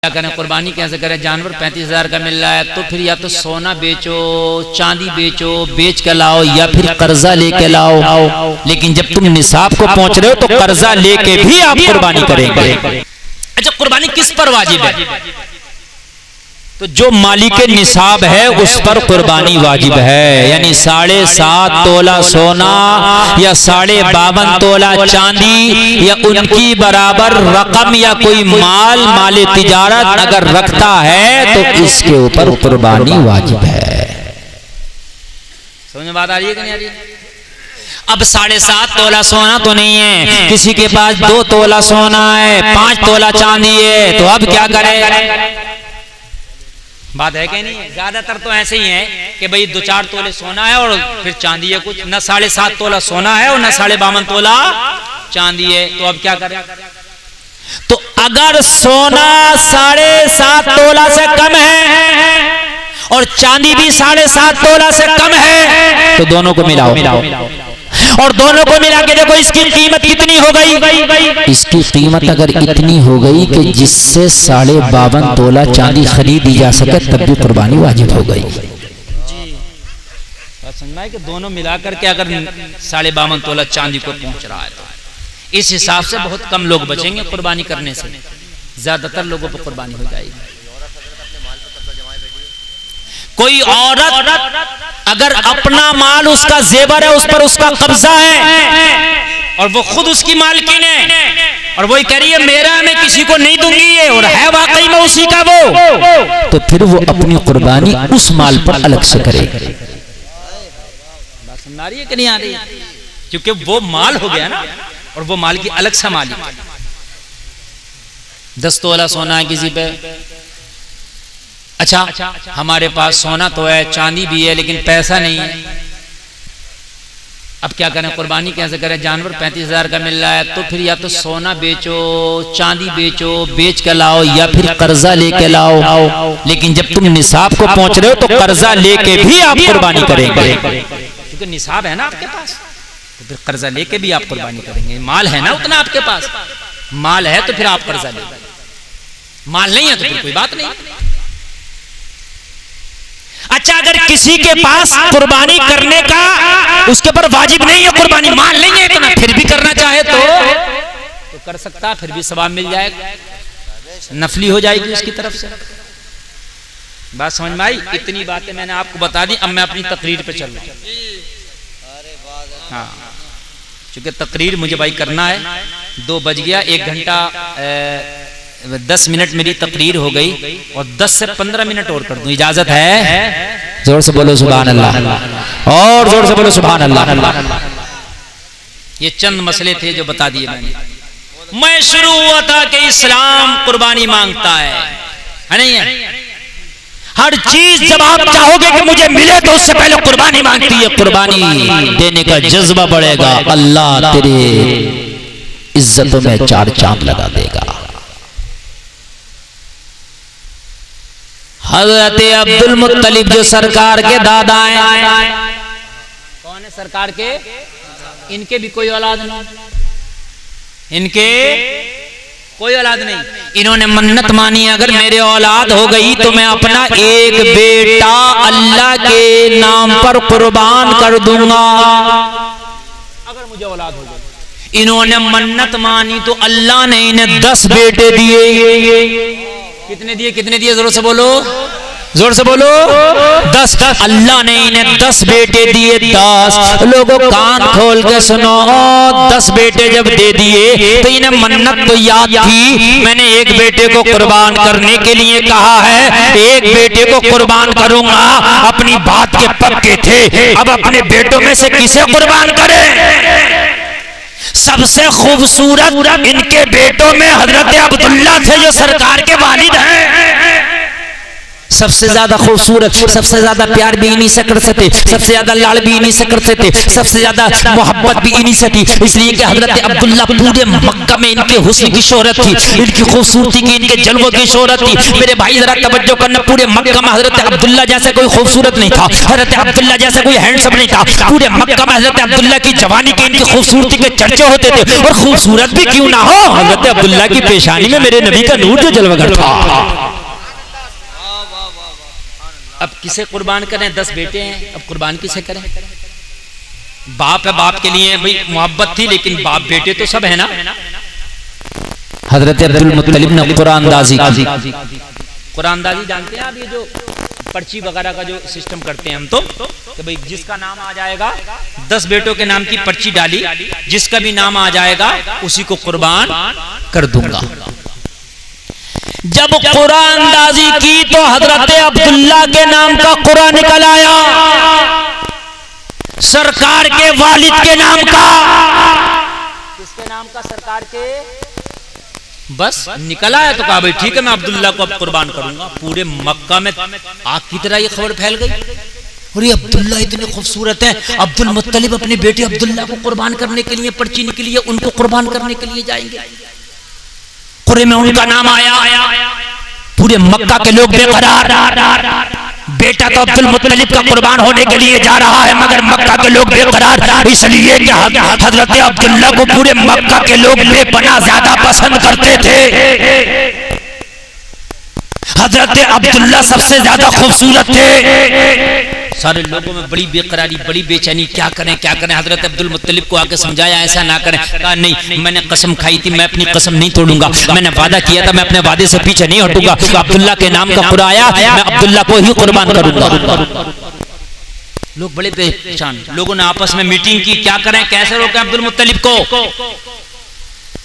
क्या करें, कुर्बानी कैसे करें? जानवर 35,000 का मिल रहा है तो फिर या तो सोना बेचो, चांदी बेचो, बेच के लाओ, या फिर कर्जा लेके लाओ। लेकिन जब तुम निसाब को पहुंच रहे हो तो कर्जा लेके भी आप कुर्बानी करेंगे। अच्छा, कुर्बानी किस पर वाजिब है? तो जो मालिक निसाब है उस पर कुर्बानी वाजिब है, यानी 7.5 तोला सोना या 52.5 तोला चांदी या उनकी बराबर रकम या कोई माल तिजारत अगर रखता है तो इसके ऊपर कुर्बानी वाजिब है। समझ में बात आ रही है कि नहीं आ रही? अब 7.5 तोला सोना तो नहीं है, किसी के पास 2 तोला सोना है, 5 तोला चांदी है, तो अब क्या करे? बात है कि नहीं है? ज्यादातर तो ऐसे ही है कि भाई 2-4 तोले सोना है और फिर चांदी है कुछ, न 7.5 तोला सोना है और न 52.5 तोला चांदी है, तो अब क्या करें? तो अगर सोना 7.5 तोला से कम है और चांदी भी 7.5 तोला से कम है तो दोनों को मिलाओ और दोनों को मिला के देखो इसकी कीमत कितनी हो गई। इसकी कीमत अगर इतनी हो गई कि जिससे 52.5 तोला चांदी खरीदी जा सके तब भी कुर्बानी वाजिब हो गई। समझना है कि दोनों मिलाकर के अगर 52.5 तोला चांदी को पहुंच रहा है तो इस हिसाब से बहुत कम लोग बचेंगे कुर्बानी करने से, ज्यादातर लोगों पर कुर्बानी हो जाएगी। कोई औरत अगर अपना माल उसका जेवर है, उस पर उसका कब्जा है और वो खुद उसकी मालकिन है और वही कह रही है मेरा, मैं किसी को नहीं दूंगी ये, और है वाकई में उसी का वो, तो फिर वो अपनी कुर्बानी उस माल पर अलग से करे। बात समझ आ रही है कि नहीं आ रही? क्योंकि वो माल हो गया ना और वो माल की अलग सा मालिक है। 10 तोला सोना है किसी पे, अच्छा हमारे पास सोना तो है, चांदी भी है, लेकिन पैसा नहीं है, अब क्या करें? कुर्बानी कैसे करें? जानवर 35,000 का मिल रहा है तो फिर या तो सोना बेचो, चांदी बेचो, बेच के लाओ, या फिर कर्जा लेके लाओ। लेकिन जब तुम निसाब को पहुंच रहे हो तो कर्जा लेके भी आप कुर्बानी करेंगे, क्योंकि निसाब है ना आपके पास, तो फिर कर्जा लेके भी आप कुर्बानी करेंगे। माल है ना उतना आपके पास, माल है तो फिर आप कर्जा लेंगे, माल नहीं है तो फिर कोई बात नहीं। अच्छा, अगर किसी के पास कुर्बानी करने का उसके पर वाजिब नहीं है कुर्बानी, माल नहीं है इतना, फिर भी करना चाहे तो कर सकता, फिर भी सवाब मिल जाएगा, नफली हो जाएगी उसकी तरफ से। बात समझ में आई? इतनी बातें मैंने आपको बता दी। अब मैं अपनी तकरीर पे चल रहा हूं। हाँ, क्योंकि तकरीर मुझे भाई करना है, 2 बज गया, 1 घंटा 10 मिनट मेरी तकरीर हो गई और 10 से 15 मिनट और कर दूं, इजाजत है? जोर से बोलो सुभान अल्लाह, और जोर से बोलो सुभान अल्लाह। ये चंद मसले थे जो बता दिए मैंने। मैं शुरू हुआ था कि इस्लाम कुर्बानी मांगता है नहीं है? हर चीज जब आप चाहोगे कि मुझे मिले तो उससे पहले कुर्बानी मांगती है। कुर्बानी देने का जज्बा बढ़ेगा, अल्लाह तेरे इज्जतों में 4 चांद लगा देगा। हज़रत अब्दुल मुत्तलिब जो सरकार के दादा हैं, कौन है सरकार के? इनके भी कोई औलाद नहीं, इनके कोई औलाद नहीं। इन्होंने मन्नत मानी अगर मेरे औलाद हो गई तो मैं अपना एक बेटा अल्लाह के नाम पर कुर्बान कर दूंगा, अगर मुझे औलाद हो गई। इन्होंने मन्नत मानी तो अल्लाह ने इन्हें 10 बेटे दिए। कितने दिए? कितने दिए? जोर से बोलो, जोर से बोलो। 10। अल्लाह ने इन्हें 10 बेटे दिए। 10 लोगों कान खोल के सुनो, 10 बेटे जब दे दिए तो इन्हें मन्नत तो याद थी, मैंने एक बेटे को कुर्बान करने के लिए कहा है, एक बेटे को कुर्बान करूंगा, अपनी बात के पक्के थे। अब अपने बेटों में से किसे कुर्बान करें? सबसे खूबसूरत इनके बेटों में हजरत अब्दुल्ला थे जो सरकार के वालिद हैं। सबसे ज्यादा खूबसूरत, सबसे ज्यादा प्यार भी इन्हीं से कर सकते, सबसे ज्यादा लाड़ भी इन्हीं से कर सकते, सबसे ज्यादा मोहब्बत भी इन्हीं से थी। इसलिए कि हजरत अब्दुल्ला पूरे मक्का में इनके हुस्न की शोहरत थी, इनकी खूबसूरती की, इनके जलवों की शोहरत थी। मेरे भाई जरा तवज्जो करना, पूरे मक्का में हजरत अब्दुल्ला जैसा कोई खूबसूरत नहीं था, हजरत अब्दुल्ला जैसा कोई हैंडसम नहीं था। पूरे मक्का में हजरत अब्दुल्ला की जवानी की, इनकी खूबसूरती के चर्चे होते थे। और खूबसूरत भी क्यों ना हो, हजरत अब्दुल्ला की पेशानी में मेरे नबी का नूर जो जलवागर था। अब किसे कुर्बान करें? 10 बेटे हैं, अब कुर्बान किसे करें? बाप है, बाप के लिए भाई मोहब्बत थी, लेकिन बाप बेटे तो सब है ना। हजरत अब्दुल मुत्तलिब ने कुरानदाजी, कुरानदाजी जानते हैं आप, ये जो पर्ची वगैरह का जो सिस्टम करते हैं हम, तो भाई जिसका नाम आ जाएगा, 10 बेटों के नाम की पर्ची डाली, जिसका भी नाम आ जाएगा उसी को कुर्बान कर दूंगा। जब कुरानदाजी की तो हजरत अब्दुल्ला के नाम का कुरान निकल आया, सरकार के वालिद के नाम का। किसके नाम का? सरकार के। बस निकल आया तो कहा भाई ठीक है, मैं अब्दुल्ला को अब कुर्बान करूंगा। पूरे मक्का में आग की तरह ये खबर फैल गई, और ये अब्दुल्ला इतने खूबसूरत हैं। अब्दुल मुत्तलिब अपने बेटे अब्दुल्ला को कुर्बान करने के लिए पर्ची निकली है, उनको कुर्बान करने के लिए जाएंगे। कुरे में उनका नाम आया, पूरे मक्का के लोग बेकरार, बेटा तो अब्दुल मुत्तलिब का कुर्बान होने के लिए जा रहा है, मगर मक्का के लोग बेकरार, इसलिए कि हजरत अब्दुल्ला को पूरे मक्का के लोग बेपनाह ज्यादा पसंद करते थे। हजरत अब्दुल्ला सबसे ज्यादा खूबसूरत थे। सारे लोगों में बड़ी बेकरारी, बड़ी बेचैनी, क्या करें क्या करें। हजरत अब्दुल मुत्तलिब को आके समझाया ऐसा ना करें। कहा नहीं, मैंने कसम खाई थी, मैं अपनी कसम नहीं तोड़ूंगा, मैंने वादा किया था, मैं अपने वादे से पीछे नहीं हटूंगा। अब्दुल्ला के नाम का कुरान आया, मैं अब्दुल्ला को ही कुर्बान करूंगा। लोग बड़े परेशान, लोगों ने आपस में मीटिंग की, क्या करें, कैसे रोकें अब्दुल मुत्तलिब को,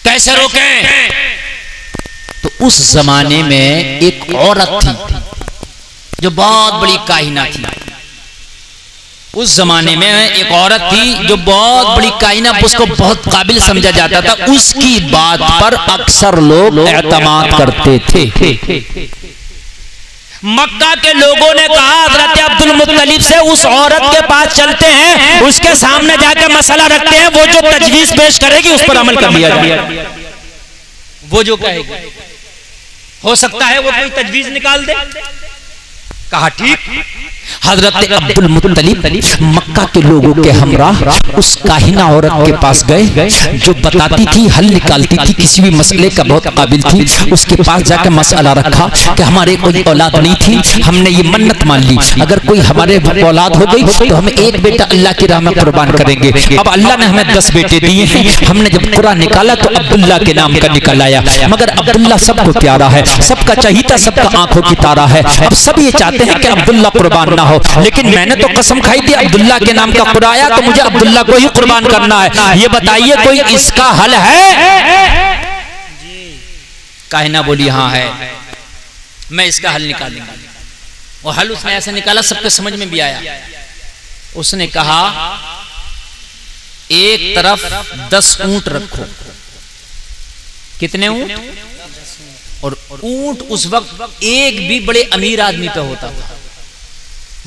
कैसे रोकें। तो उस जमाने में एक औरत थी जो बहुत बड़ी काहिना थी। उस जमाने में एक औरत थी जो बहुत बड़ी काहिना, उसको बहुत काबिल समझा जाता था, उसकी बात पर अक्सर लोग एतमाद करते थे। मक्का के लोगों ने कहा हजरत अब्दुल मुत्तलिब से उस औरत के पास चलते हैं, उसके सामने जाकर मसला रखते हैं, वो जो तजवीज पेश करेगी उस पर अमल कर लिया जाए। वो जो कहेगी, हो सकता है वो कोई तजवीज निकाल दे। कहा ठीक। हजरत अब्दुल मुत्तलिब मक्का के लोगों के हमराह उस काहिना औरत के पास गए, जो बताती थी, हल निकालती थी, किसी भी मसले का बहुत काबिल थी। उसके पास जाकर मसला रखा कि हमारे कोई औलाद नहीं थी, हमने ये मन्नत मान ली, अगर कोई हमारे औलाद हो गई तो हम एक बेटा अल्लाह की राह में कुर्बान करेंगे। अब अल्लाह ने हमें 10 बेटे दिए हैं, हमने जब कुरान निकाला तो अब्दुल्ला के नाम का निकल आया, मगर अब्दुल्ला सबको प्यारा है, सबका चहीता, सबका आंखों की तारा है। अब सब ये चाहते हैं कि अब्दुल्ला कुर्बान ना हो, लेकिन मैंने तो कसम खाई थी, अब्दुल्ला के नाम का कुरान आया तो मुझे अब्दुल्ला को ही कुर्बान करना है। ये बताइए कोई इसका हल है? काहिना बोली हाँ है, मैं इसका हल निकालूंगा। और हल उसने ऐसे निकाला, सबके समझ में भी आया। उसने कहा एक तरफ 10 ऊंट रखो। कितने ऊंट? और ऊंट उस वक्त एक भी बड़े अमीर आदमी पे होता था,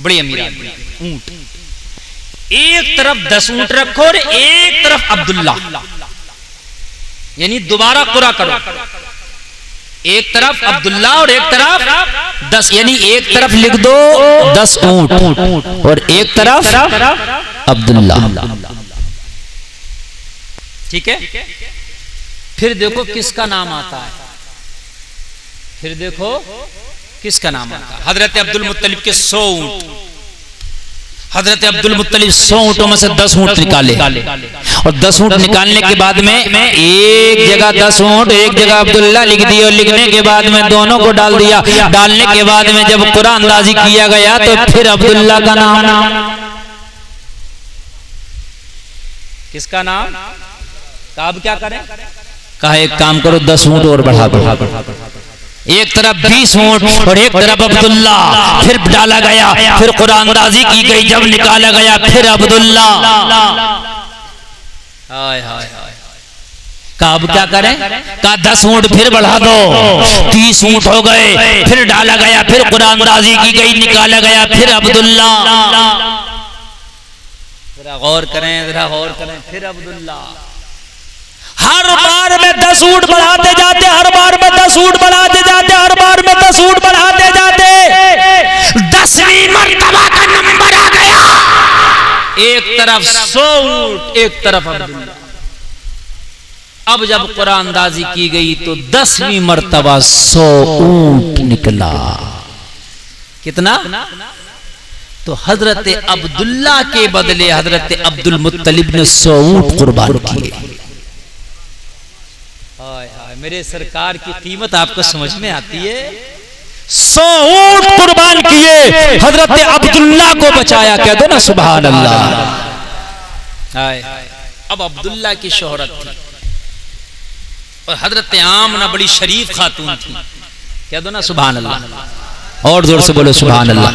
बड़े अमीर आदमी। ऊंट एक तरफ 10 ऊंट रखो और एक तरफ अब्दुल्ला, यानी दोबारा पूरा करो, एक तरफ अब्दुल्ला और एक तरफ 10, यानी एक तरफ लिख दो 10 ऊंट और एक तरफ अब्दुल्ला। ठीक है। फिर देखो किसका नाम आता है, फिर देखो किसका नाम आता है। हजरत अब्दुल मुत्तलिब के 100 ऊंट, हजरत अब्दुल मुत्तलिब 100 ऊंटों में से 10 ऊंट निकाले, और 10 ऊंट निकालने के बाद में एक जगह 10 ऊंट, एक जगह अब्दुल्ला लिख दिया, और लिखने के बाद में दोनों को डाल दिया। डालने के बाद में जब कुरान अंदाजी किया गया तो फिर अब्दुल्ला का नाम, किसका नाम? अब क्या करें? कहा एक काम करो 10 ऊंट और बढ़ा दो, एक तरफ 20 ऊंट और एक तरफ अब्दुल्ला। फिर डाला गया, फिर कुरान अंदाजी की गई, जब निकाला गया फिर अब्दुल्ला। हाय हाय हाय, कहा अब क्या करें? कहा 10 ऊंट फिर बढ़ा दो, 30 ऊंट हो गए, फिर डाला गया, फिर कुरानंदाजी की गई, निकाला गया, फिर अब्दुल्ला। जरा गौर करें, जरा गौर करें, फिर अब्दुल्ला। हर बार में 10 ऊंट बढ़ाते जाते, हर बार में 10 ऊंट बढ़ाते जाते, हर बार में 10 ऊंट बढ़ाते जाते, 10वीं मर्तबा का नंबर आ गया। एक तरफ 100 ऊंट, एक तरफ अब्दुल्ला। अब जब कुरानंदाजी की गई तो 10वीं मर्तबा 100 ऊंट निकला। कितना? तो हजरत अब्दुल्ला के बदले हजरत अब्दुल मुत्तलिब ने 100 ऊंट कुर्बान किए। मेरे सरकार की कीमत आपको समझ में आती है? 100 ऊंट कुर्बान किए, हजरत अब्दुल्ला को बचाया। कह दो ना सुभान अल्लाह। अब अब्दुल्ला की शोहरत थी और हजरत आमना बड़ी शरीफ खातून थी। कह दो ना सुभान अल्लाह, और जोर से बोलो सुभान अल्लाह।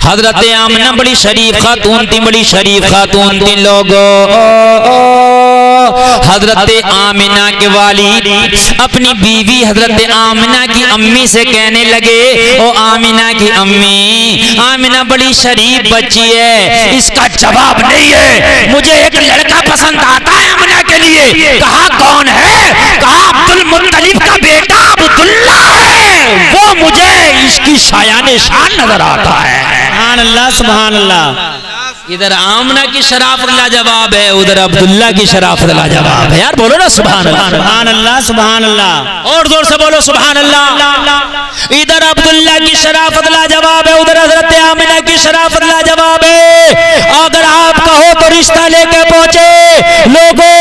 हजरत आमना बड़ी शरीफ खातून थी, बड़ी शरीफ खातून थी। लोगों, हजरत आमिना के वालिद अपनी बीवी हजरत आमिना की अम्मी से कहने लगे, ओ आमिना की अम्मी, आमिना बड़ी शरीफ बच्ची है, इसका जवाब नहीं है, मुझे एक लड़का पसंद आता है आमिना के लिए। कहा कौन है? कहा अब्दुल मुत्तलिब का बेटा अब्दुल्ला है, वो मुझे इसकी शायाने शान नजर आता है। सुभान अल्लाह, सुभान अल्लाह। इधर आमना की शराफत लाजवाब है, उधर अब्दुल्ला की शराफत लाजवाब है। यार बोलो ना सुभान अल्लाह, सुभान अल्लाह, सुभान अल्लाह, और जोर से बोलो सुभान अल्लाह। इधर अब्दुल्ला की शराफत लाजवाब है, उधर हजरत आमिना की शराफत लाजवाब है। अगर आप कहो तो रिश्ता लेके पहुंचे लोगों,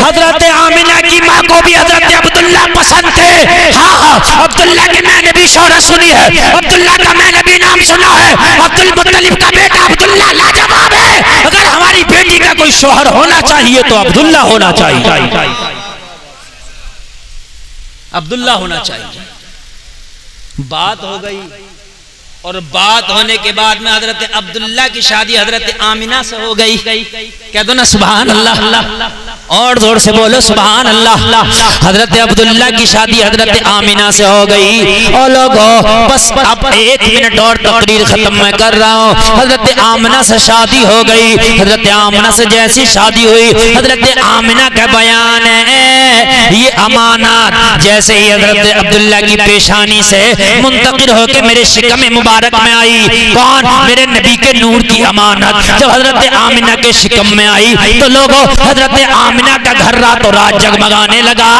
हजरत आमिना की माँ को भी हजरत अब्दुल्ला पसंद थे। हाँ, अब्दुल्ला की मैंने भी शोहरत सुनी है, अब्दुल्ला का मैंने भी नाम सुना है। अब्दुल मुत्तलिब का बेटा अब्दुल्ला लाजवाब है। अगर हमारी बेटी का कोई शौहर होना चाहिए तो अब्दुल्ला होना चाहिए, अब्दुल्ला होना चाहिए। बात हो गई, और बात होने के बाद में हजरत अब्दुल्ला की शादी हजरत आमिना से हो गई। कह दो ना सुभान अल्लाह, और जोर से बोलो सुभान अल्लाह। हजरत अब्दुल्ला की शादी हजरत आमिना से हो गई। और लोगों, बस अब 1 मिनट और तकरीर खत्म मैं कर रहा हूँ। हजरत आमिना से शादी हो गई। हजरत आमिना से जैसी शादी हुई, हजरत आमिना का बयान है, ये अमानत जैसे ही हजरत अब्दुल्ला की पेशानी से मुंतकिल होकर मेरे शिकम मुबारक में आई। कौन? मेरे नबी के नूर की अमानत जब हजरत आमिना के शिकम में आई तो लोगों, हजरत आमिना का घर रातों रात जगमगाने लगा।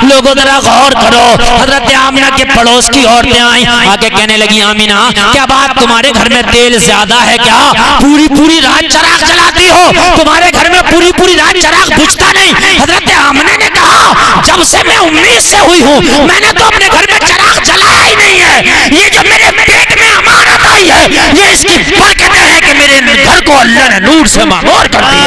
लोगों जरा गौर करो, हजरत आमिना के पड़ोस की औरतें आई, आके कहने लगी, आमिना क्या बात, तुम्हारे घर में तेल ज्यादा है क्या? पूरी पूरी रात चराग जलाती हो, तुम्हारे घर में पूरी पूरी रात चराग बुझता नहीं। हजरत आमिना ने कहा, जब से मैं उम्मीद से हुई हूँ मैंने तो अपने घर में चराग जलाया ही नहीं है। ये जो मेरे पेट में अमानत आई है, ये इसकी बरकत है कि मेरे घर को अल्लाह ने नूर से मामूर कर दिया।